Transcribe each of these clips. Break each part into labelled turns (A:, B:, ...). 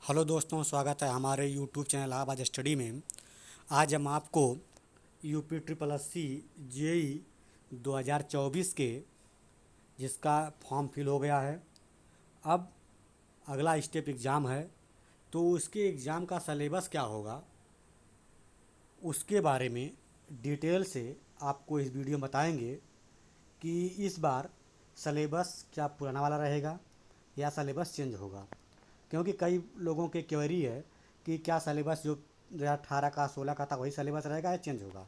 A: Hello दोस्तों, स्वागत है हमारे यूट्यूब चैनल इलाहाबाद स्टडी में। आज हम आपको UP triple S C JE 2024 के जिसका फॉर्म फिल हो गया है। अब अगला स्टेप एग्ज़ाम है, तो उसके एग्ज़ाम का सलेबस क्या होगा उसके बारे में डिटेल से आपको इस वीडियो में बताएंगे कि इस बार सलेबस क्या पुराना वाला रहेगा या सलेबस चेंज होगा। क्योंकि कई लोगों के क्वेरी है कि क्या सलेबस जो 2018 का 16 का था वही सलेबस रहेगा या चेंज होगा।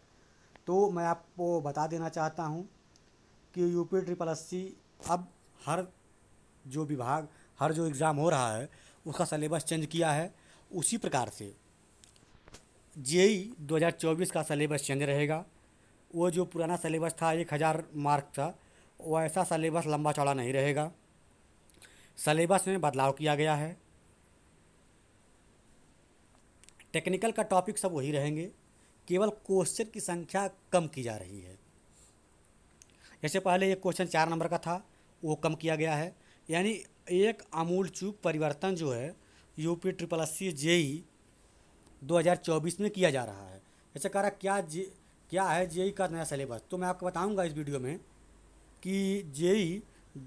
A: तो मैं आपको बता देना चाहता हूँ कि यूपी ट्रिपल एस सी अब हर जो विभाग हर जो एग्ज़ाम हो रहा है उसका सलेबस चेंज किया है। उसी प्रकार से जेई 2024 का सलेबस चेंज रहेगा। वो जो पुराना सलेबस था 1000 मार्क था, वैसा सलेबस लंबा चौड़ा नहीं रहेगा। सलेबस में बदलाव किया गया है। टेक्निकल का टॉपिक सब वही रहेंगे, केवल क्वेश्चन की संख्या कम की जा रही है। जैसे पहले एक क्वेश्चन 4 नंबर का था, वो कम किया गया है। यानी एक आमूल चूक परिवर्तन जो है UP triple S C JE 2024 में किया जा रहा है। जैसे कह रहा क्या है जेई का नया सिलेबस, तो मैं आपको बताऊंगा इस वीडियो में कि जेई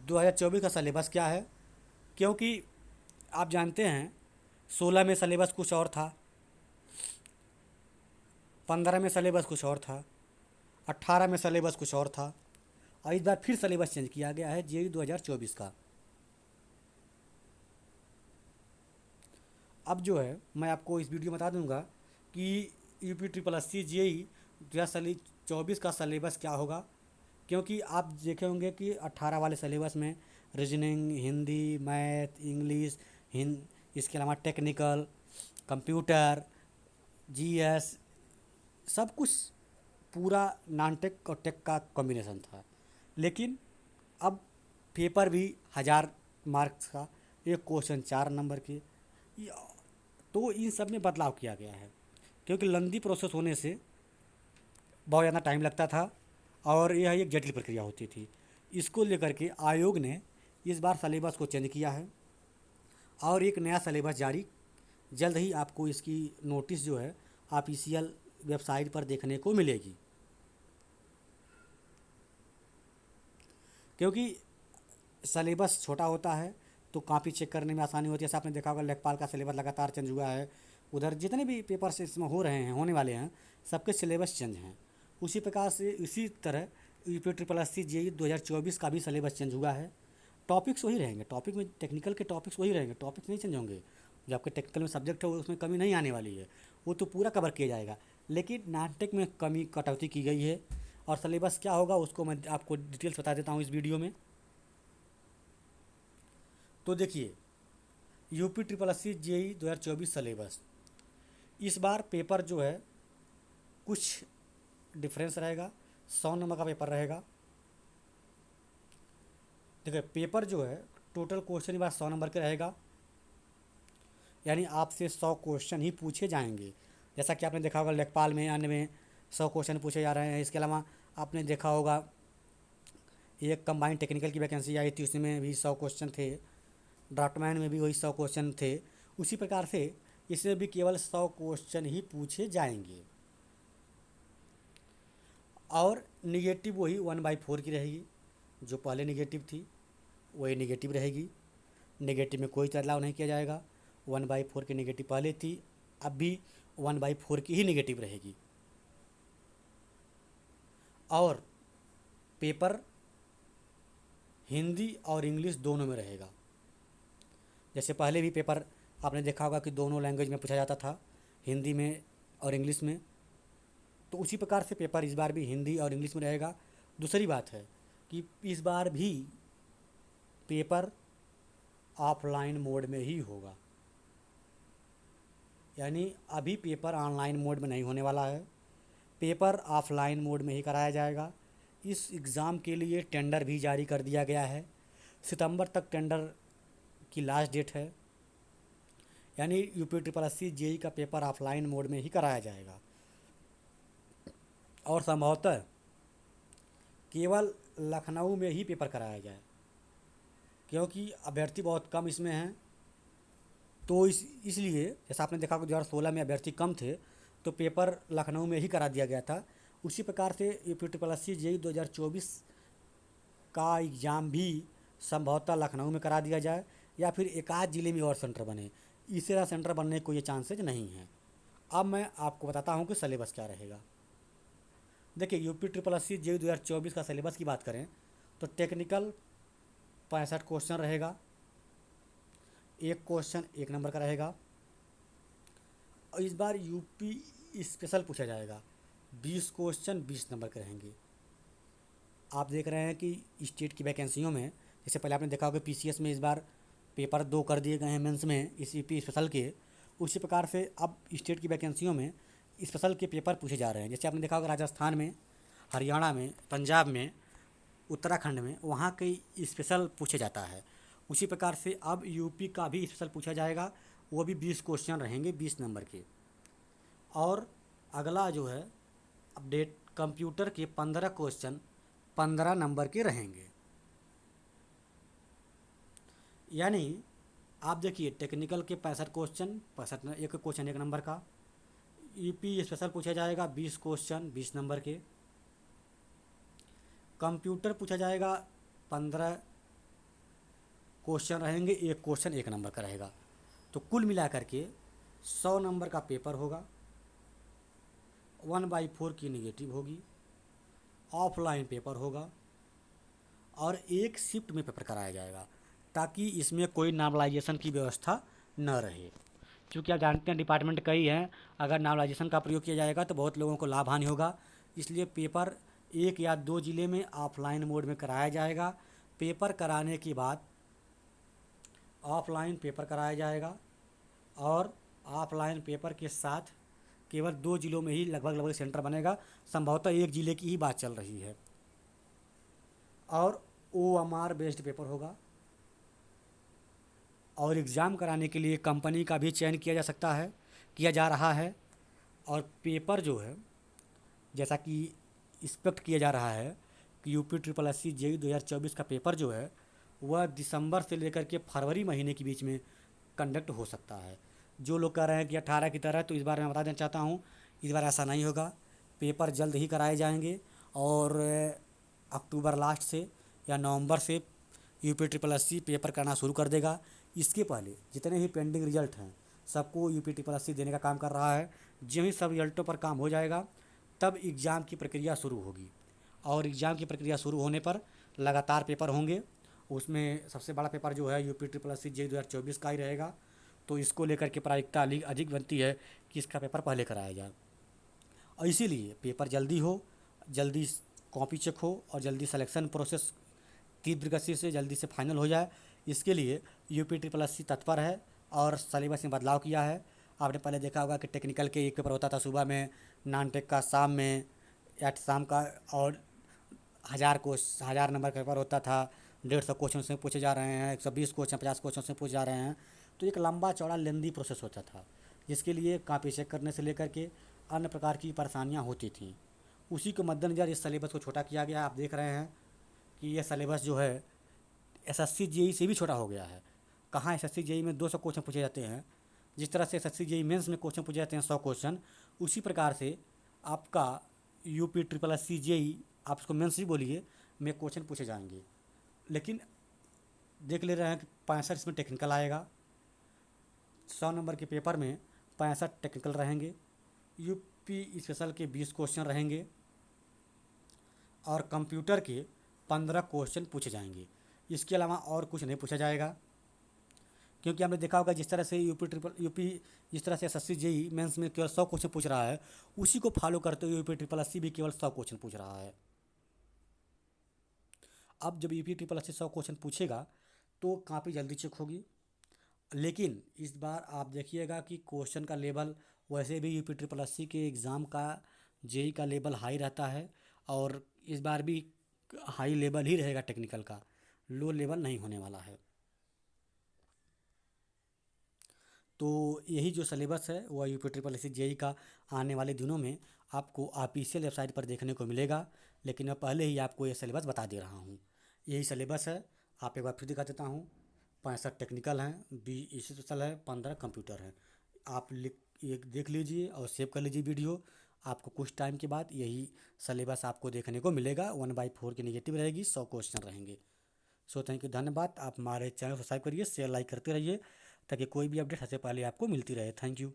A: 2024 का सिलेबस क्या है। क्योंकि आप जानते हैं 16 में सिलेबस कुछ और था, 15 में सिलेबस कुछ और था, 18 में सिलेबस कुछ और था, और इस बार फिर सिलेबस चेंज किया गया है जेई 2024 का। अब जो है मैं आपको इस वीडियो में बता दूंगा कि UP triple S C JE 2024 का सिलेबस क्या होगा। क्योंकि आप देखे होंगे कि 18 वाले सिलेबस में रीजनिंग, हिंदी, मैथ, इंग्लिश, इसके अलावा टेक्निकल, कंप्यूटर, जीएस, सब कुछ पूरा नॉन टेक और टेक का कॉम्बिनेशन था। लेकिन अब पेपर भी 1000 मार्क्स का, एक क्वेश्चन 4 नंबर के, तो इन सब में बदलाव किया गया है। क्योंकि लंबी प्रोसेस होने से बहुत ज़्यादा टाइम लगता था और यह एक जटिल प्रक्रिया होती थी। इसको लेकर के आयोग ने इस बार सलेबस को चेंज किया है और एक नया सलेबस जारी जल्द ही आपको इसकी नोटिस जो है ऑफिशियल वेबसाइट पर देखने को मिलेगी। क्योंकि सलेबस छोटा होता है तो कॉपी चेक करने में आसानी होती है। जैसे आपने देखा होगा लेखपाल का सिलेबस लगातार चेंज हुआ है। उधर जितने भी पेपर्स इसमें हो रहे हैं, होने वाले हैं, सबके सिलेबस चेंज हैं। उसी प्रकार से इसी तरह UP triple S C JE 2024 का भी सिलेबस चेंज हुआ है। टॉपिक्स वही रहेंगे, टॉपिक में टेक्निकल के टॉपिक्स वही रहेंगे, टॉपिक्स नहीं चेंज होंगे। जो आपके टेक्निकल में सब्जेक्ट है उसमें कमी नहीं आने वाली है, वो तो पूरा कवर किया जाएगा। लेकिन नाटक में कमी कटौती की गई है। और सिलेबस क्या होगा उसको मैं आपको डिटेल्स बता देता हूँ इस वीडियो में। तो देखिए, UP triple S C JE 2024 syllabus इस बार पेपर जो है कुछ डिफरेंस रहेगा। 100 नंबर का पेपर रहेगा। देखिए पेपर जो है टोटल क्वेश्चन इस बार 100 नंबर के रहेगा। यानी आपसे 100 क्वेश्चन ही पूछे जाएंगे। जैसा कि आपने देखा होगा लेखपाल में, अन्य में 100 क्वेश्चन पूछे जा रहे हैं। इसके अलावा आपने देखा होगा एक कंबाइंड टेक्निकल की वैकेंसी आई थी, उसमें भी 100 क्वेश्चन थे। ड्राफ्टमैन में भी वही 100 क्वेश्चन थे। उसी प्रकार से इसमें भी केवल 100 क्वेश्चन ही पूछे जाएंगे। और निगेटिव वही 1/4 की रहेगी, जो पहले निगेटिव थी वही निगेटिव रहेगी। निगेटिव में कोई बदलाव नहीं किया जाएगा। 1/4 की निगेटिव पहले थी, अब भी 1/4 की ही निगेटिव रहेगी। और पेपर हिंदी और इंग्लिश दोनों में रहेगा। जैसे पहले भी पेपर आपने देखा होगा कि दोनों लैंग्वेज में पूछा जाता था, हिंदी में और इंग्लिश में। तो उसी प्रकार से पेपर इस बार भी हिंदी और इंग्लिश में रहेगा। दूसरी बात है कि इस बार भी पेपर ऑफलाइन मोड में ही होगा। यानी अभी पेपर ऑनलाइन मोड में नहीं होने वाला है, पेपर ऑफलाइन मोड में ही कराया जाएगा। इस एग्ज़ाम के लिए टेंडर भी जारी कर दिया गया है। सितंबर तक टेंडर की लास्ट डेट है। यानी UP triple S C JE का पेपर ऑफलाइन मोड में ही कराया जाएगा और संभवतः केवल लखनऊ में ही पेपर कराया जाए, क्योंकि अभ्यर्थी बहुत कम इसमें हैं। तो इसलिए जैसा आपने देखा कि 2016 में अभ्यर्थी कम थे तो पेपर लखनऊ में ही करा दिया गया था। उसी प्रकार से UPSSC JEE 2024 का एग्ज़ाम भी संभवतः लखनऊ में करा दिया जाए या फिर एक आध ज़िले में और सेंटर बने। इस तरह सेंटर बनने के कोई चांसेज नहीं है। अब मैं आपको बताता हूँ कि सिलेबस क्या रहेगा। देखिए UPSSC JEE 2024 का सिलेबस की बात करें तो टेक्निकल 65 क्वेश्चन रहेगा। एक क्वेश्चन 1 नंबर का रहेगा और इस बार यूपी स्पेशल पूछा जाएगा। 20 क्वेश्चन 20 नंबर के रहेंगे। आप देख रहे हैं कि स्टेट की वैकेंसियों में जैसे पहले आपने देखा होगा PCS में इस बार पेपर 2 कर दिए गए हैं मेंस में इस यूपी स्पेशल के। उसी प्रकार से अब स्टेट की वैकेंसियों में स्पेशल के पेपर पूछे जा रहे हैं। जैसे आपने देखा होगा राजस्थान में, हरियाणा में, पंजाब में, उत्तराखंड में वहाँ के स्पेशल पूछे जाता है। उसी प्रकार से अब यूपी का भी स्पेशल पूछा जाएगा। वो भी 20 क्वेश्चन रहेंगे 20 नंबर के। और अगला जो है अपडेट, कंप्यूटर के 15 क्वेश्चन 15 नंबर के रहेंगे। यानी आप देखिए टेक्निकल के 65 क्वेश्चन 65 एक क्वेश्चन 1 नंबर का। यूपी स्पेशल पूछा जाएगा 20 क्वेश्चन 20 नंबर के। कंप्यूटर पूछा जाएगा 15 क्वेश्चन रहेंगे, एक क्वेश्चन 1 नंबर का रहेगा। तो कुल मिलाकर के 100 नंबर का पेपर होगा। 1/4 की निगेटिव होगी, ऑफलाइन पेपर होगा और एक शिफ्ट में पेपर कराया जाएगा ताकि इसमें कोई नॉर्मलाइजेशन की व्यवस्था न रहे। क्योंकि आप जानते हैं डिपार्टमेंट कई हैं, अगर नॉर्मलाइजेशन का प्रयोग किया जाएगा तो बहुत लोगों को लाभ हानि होगा। इसलिए पेपर 1 या 2 ज़िले में ऑफलाइन मोड में कराया जाएगा। पेपर कराने के बाद ऑफलाइन पेपर कराया जाएगा और ऑफलाइन पेपर के साथ केवल 2 ज़िलों में ही लगभग सेंटर बनेगा। संभवतः 1 ज़िले की ही बात चल रही है और OMR बेस्ड पेपर होगा। और एग्ज़ाम कराने के लिए कंपनी का भी चयन किया जा सकता है, किया जा रहा है। और पेपर जो है जैसा कि एक्सपेक्ट किया जा रहा है कि UPSSC JEE 2024 का पेपर जो है वह दिसंबर से लेकर के फरवरी महीने के बीच में कंडक्ट हो सकता है। जो लोग कह रहे हैं कि 18 की तरह, तो इस बार मैं बता देना चाहता हूँ इस बार ऐसा नहीं होगा। पेपर जल्द ही कराए जाएंगे और अक्टूबर लास्ट से या नवंबर से UPSSC पेपर करना शुरू कर देगा। इसके पहले जितने भी पेंडिंग रिजल्ट हैं सबको UPSSC देने का काम कर रहा है। जो ही सब रिजल्टों पर काम हो जाएगा तब एग्ज़ाम की प्रक्रिया शुरू होगी और एग्ज़ाम की प्रक्रिया शुरू होने पर लगातार पेपर होंगे। उसमें सबसे बड़ा पेपर जो है UPSSC JEE 2024 का ही रहेगा। तो इसको लेकर के प्रायिकता अधिक बनती है कि इसका पेपर पहले कराया जाए और इसीलिए पेपर जल्दी हो, जल्दी कॉपी चेक हो और जल्दी सिलेक्शन प्रोसेस तीव्र गति से जल्दी से फाइनल हो जाए। इसके लिए UPSSC तत्पर है और सिलेबस में बदलाव किया है। आपने पहले देखा होगा कि टेक्निकल के एक पेपर होता था सुबह में, नॉन टेक का शाम में या शाम का, और 1000 नंबर का पेपर होता था। 150 क्वेश्चन से पूछे जा रहे हैं, 120 क्वेश्चन 50 क्वेश्चन से पूछे जा रहे हैं। तो एक लंबा चौड़ा लेंदी प्रोसेस होता था जिसके लिए कॉपी चेक करने से लेकर के अन्य प्रकार की परेशानियाँ होती थी। उसी के मद्देनज़र इस सिलेबस को छोटा किया गया। आप देख रहे हैं कि यह सिलेबस जो है SSC JEE से भी छोटा हो गया है। कहाँ SSC JEE में 200 क्वेश्चन पूछे जाते हैं, जिस तरह से SSC JEE मेंस में क्वेश्चन पूछे जाते हैं 100 क्वेश्चन, उसी प्रकार से आपका UPSSC JEE, आप इसको मेंस ही बोलिए, में क्वेश्चन पूछे जाएंगे। लेकिन देख ले रहे हैं कि 65 इसमें टेक्निकल आएगा। 100 नंबर के पेपर में 65 टेक्निकल रहेंगे। यूपी स्पेशल के 20 क्वेश्चन रहेंगे और कंप्यूटर के 15 क्वेश्चन पूछे जाएंगे। इसके अलावा और कुछ नहीं पूछा जाएगा क्योंकि हमने देखा होगा जिस तरह से यूपी जिस तरह से SSC JEE मेंस में केवल 100 क्वेश्चन पूछ रहा है, उसी को फॉलो करते हुए UPSSC भी केवल 100 क्वेश्चन पूछ रहा है। अब जब UPSSC 100 क्वेश्चन पूछेगा तो काफ़ी जल्दी चेक होगी। लेकिन इस बार आप देखिएगा कि क्वेश्चन का लेवल, वैसे भी UPSSC के एग्ज़ाम का JEE का लेवल हाई रहता है और इस बार भी हाई लेवल ही रहेगा टेक्निकल का, लो लेवल नहीं होने वाला है। तो यही जो सिलेबस है वह UPSSC JEE का आने वाले दिनों में आपको ऑफिशियल वेबसाइट पर देखने को मिलेगा। लेकिन मैं पहले ही आपको ये सिलेबस बता दे रहा हूँ। यही सिलेबस है। आप एक बार फिर दिखा देता हूँ। 65 टेक्निकल हैं, 20 सोशल है, 15 कंप्यूटर हैं। आप लिख ये देख लीजिए और सेव कर लीजिए वीडियो। आपको कुछ टाइम के बाद यही सिलेबस आपको देखने को मिलेगा। 1/4 की नेगेटिव रहेगी, 100 क्वेश्चन रहेंगे। सो थैंक यू, धन्यवाद। आप हमारे चैनल को सब्सक्राइब करिए, शेयर लाइक करते रहिए ताकि कोई भी अपडेट सबसे पहले आपको मिलती रहे। Thank you.